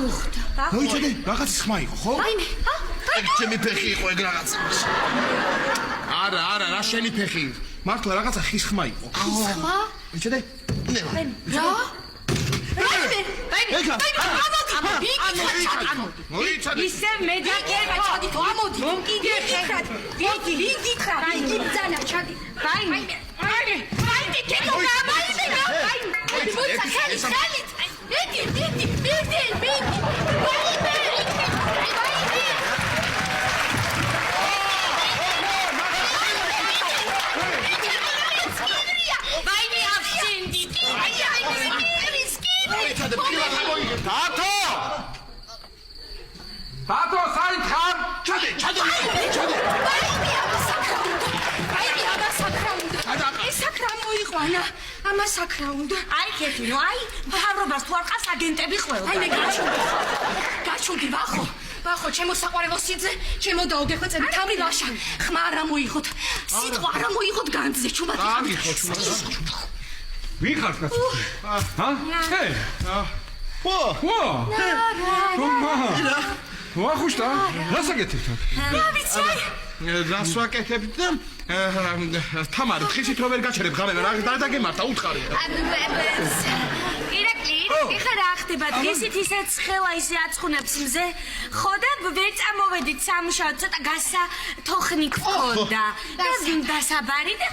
გუხდა. მოიცადე, რაღაცის ხმა იყო, ხო? ვაიმე, ეგ ჩემი ფეხი იყო ეგ რაღაცა. არა, რა შენი ფეხი? მართლა რაღაცა ხის ხმა იყო. ხის ხმა? მოიცადე? რა? მოიცადე. ისე მედაკერა ჩადი თუ ამოდი. კიდე ხერხად. ვინ გითხრა? იგი ბძანა ჩადი. ვაიმე, კეთო ვაიმე. მოიცა ხელით. მიდი. დათო, საით ხარ? ჩადე. ეს საკრა მოიყვანა. ამას საკრა უნდა. აი ქეთინო, აი მთავრობას თუ არ ყავს აგენტები ყველა. აი მე გაჩუდი ვახო, ჩემო საყვარელო სიძე, ჩემო დაუგეხვეწები თამრი ლაშა. ხმა არ მოიხოთ. სიტყვა არ მოიხოთ განძზე, ჩუბათი. ვინ ხარ კაცო? ჰა? ჰე? ვახუშტა? რას აკეთებთ? რა ვიცი? რას ვაკეთებთ და თამარი ხისით რო ვერ გაჩერებ ღამე რა დაგემართა უთხარი. ირაკლი, ეხლა რა ხდება? დღისით ისე ცხელა ისე აწყუნებს მზე. ხო და ვერ წამოვედით სამუშაოდ, ცოტა გასათოხნი გქონდა. და ვინ დასაბარი და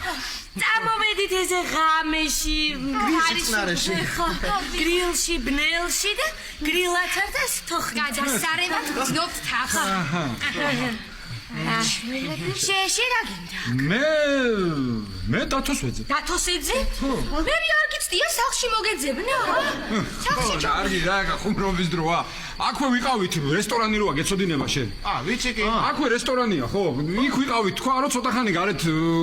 წამოვედით ესე ღამეში, გრილში, გრილში, ბნელში და გრილათა და თოხნი. გადასარევად გძნობთ თახა. შე რა გინდა? მე დათოს ვეძებ. დათოს ეძებ? მე არ გიცდია სახლში მოგეძებნა? სახლში კარგი რა, ხუმრობის დროა. აქვე ვიყავით, რესტორანი როა გეცოდინება შენ. ვიცი კი. აქვე რესტორანია, ხო? იქ ვიყავით, თქვა რომ ცოტა ხანი გარეთ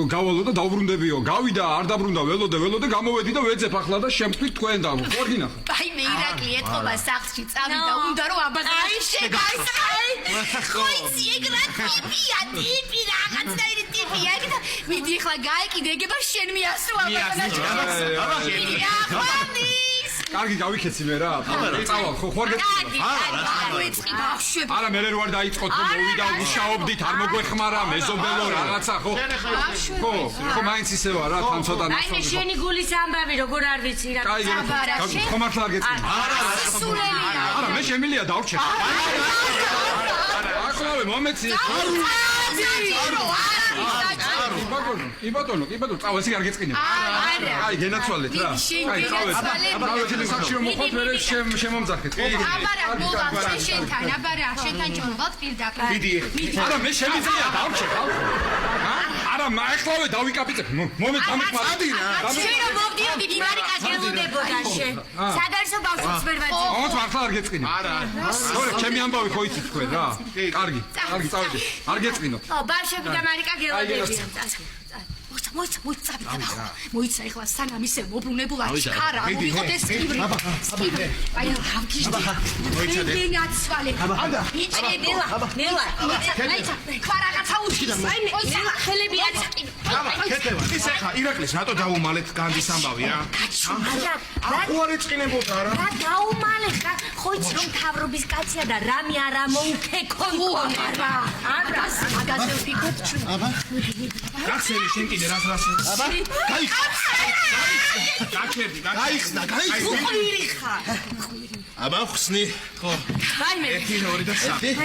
გავალო და დავბრუნდებიო. გავიდა, არ დაბრუნდა, ველოდე გამოვედი და ვეძებ ახლა და შემთხვით თქვენ და ხო გინახა. აი მე ირაკლი ეთქობა სახლში წავიდა, უნდა რომ აბაზარი შეგაისაი. ხო იცი ეგ რა ტიპი რაღაცნაირი ტიპია ეგ და მიდი ახლა გაეკიდე ეგება შენ მიასროა კარგი გავიქეცი მე რა. წავალ ხო ხوار გეტყვი. არა მე რო არ დაიწყოთ რომ მოვიდა ვიშაობდით არ მოგვეხმარა მეზობელო რაღაცა ხო? ხო მაინც ისე ვარ რა თან ცოტა აი მე შენი გულის ამბავი როგორ არ ვიცი რა. კაი ხო მართლა არ გეტყვი. არა მე შემილია დავრჩე. ახლავე მომეცი. კი ბატონო, წავალ εσύ არ გეწყინე. აი გენაცვალეთ რა. აი წავედი სახში რომ მოხოთ მე შემომძახეთ. აბარა შენთან ჯობავთ პირდაპირ. მიდი. არა მე შემიძლია დავრჩე ხალ. არა მაახლავე დავიკაპიტებ. მომეთ გამიყვადი რა. შენ რომ მოვდიოდი გიმარიკა გელუდებოდა შენ. სადარსო ბავშვს ვერ ვაძებ. ოღონდ მართლა არ გეწყინე. არა. ორი ჩემი ამბავი ხო იცით თქვენ რა. კარგი წავედი. არ გეწყინოთ. ბავშვები და მარიკა გელუდებიან. მოიცა ეხლა სანამ ისე მობრუნებულად ჩქარა მოვიყოთ ეს სკივრი აი რა გიჟდი მოიცადე აცვალე იჭედელა ნელა ქვა რაღაცა უშლის აი ნელა ხელები აწკინე კეთება ის ეხლა ირაკლის რატო დაუმალეთ განდის ამბავი რა ხო არ ეწყინებოდა რა რა დაუმალე ხა ხო იცი რომ თავრობის კაცია და რამე არა მოუფეკონ არა მაგაზე ვფიქრობ აბა გახსენე შენ კიდე რას აბა გაიხსნა უყვირი ხარ აბა ხსნი ხო ვაიმე 1 2 და 3